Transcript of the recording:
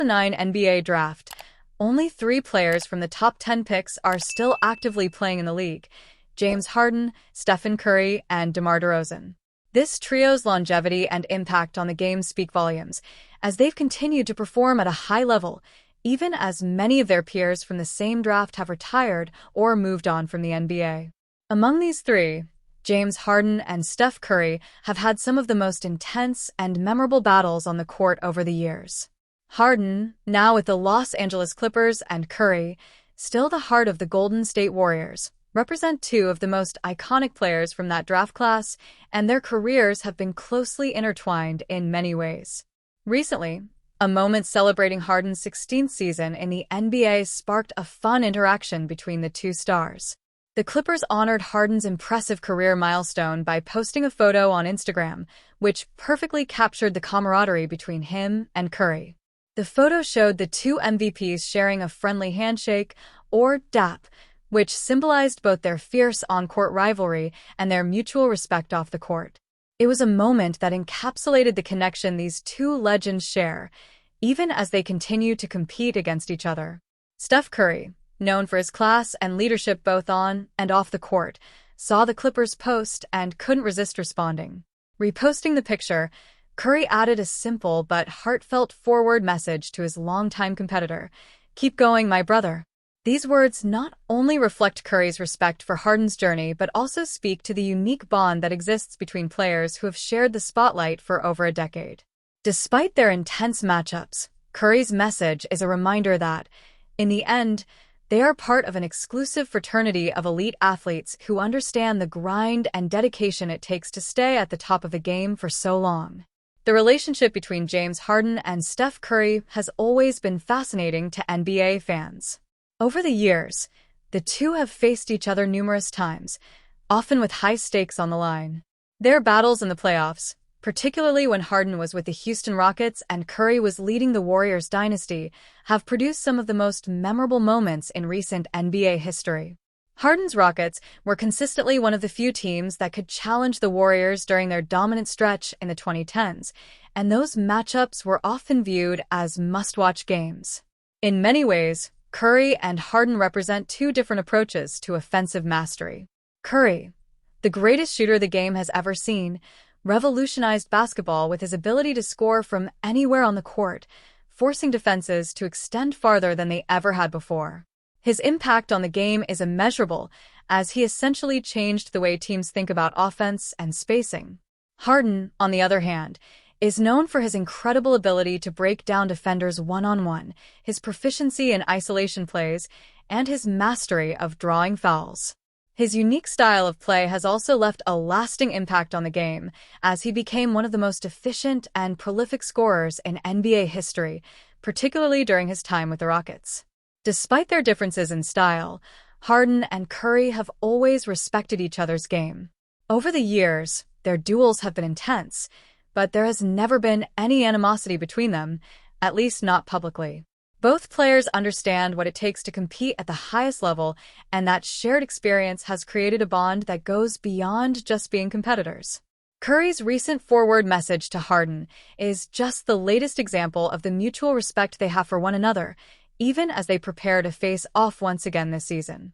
2009 NBA Draft. Only 3 players from the top 10 picks are still actively playing in the league: James Harden, Stephen Curry, and DeMar DeRozan. This trio's longevity and impact on the game speak volumes, as they've continued to perform at a high level, even as many of their peers from the same draft have retired or moved on from the NBA. Among these 3, James Harden and Steph Curry have had some of the most intense and memorable battles on the court over the years. Harden, now with the Los Angeles Clippers, and Curry, still the heart of the Golden State Warriors, represent 2 of the most iconic players from that draft class, and their careers have been closely intertwined in many ways. Recently, a moment celebrating Harden's 16th season in the NBA sparked a fun interaction between the 2 stars. The Clippers honored Harden's impressive career milestone by posting a photo on Instagram, which perfectly captured the camaraderie between him and Curry. The photo showed the 2 MVPs sharing a friendly handshake, or dap, which symbolized both their fierce on-court rivalry and their mutual respect off the court. It was a moment that encapsulated the connection these 2 legends share, even as they continue to compete against each other. Steph Curry, known for his class and leadership both on and off the court, saw the Clippers post and couldn't resist responding. Reposting the picture, Curry added a simple but heartfelt forward message to his longtime competitor: "Keep going, my brother." These words not only reflect Curry's respect for Harden's journey, but also speak to the unique bond that exists between players who have shared the spotlight for over a decade. Despite their intense matchups, Curry's message is a reminder that, in the end, they are part of an exclusive fraternity of elite athletes who understand the grind and dedication it takes to stay at the top of the game for so long. The relationship between James Harden and Steph Curry has always been fascinating to NBA fans. Over the years, the 2 have faced each other numerous times, often with high stakes on the line. Their battles in the playoffs, particularly when Harden was with the Houston Rockets and Curry was leading the Warriors dynasty, have produced some of the most memorable moments in recent NBA history. Harden's Rockets were consistently one of the few teams that could challenge the Warriors during their dominant stretch in the 2010s, and those matchups were often viewed as must-watch games. In many ways, Curry and Harden represent 2 different approaches to offensive mastery. Curry, the greatest shooter the game has ever seen, revolutionized basketball with his ability to score from anywhere on the court, forcing defenses to extend farther than they ever had before. His impact on the game is immeasurable, as he essentially changed the way teams think about offense and spacing. Harden, on the other hand, is known for his incredible ability to break down defenders one-on-one, his proficiency in isolation plays, and his mastery of drawing fouls. His unique style of play has also left a lasting impact on the game, as he became one of the most efficient and prolific scorers in NBA history, particularly during his time with the Rockets. Despite their differences in style, Harden and Curry have always respected each other's game. Over the years, their duels have been intense, but there has never been any animosity between them, at least not publicly. Both players understand what it takes to compete at the highest level, and that shared experience has created a bond that goes beyond just being competitors. Curry's recent forward message to Harden is just the latest example of the mutual respect they have for one another, even as they prepare to face off once again this season.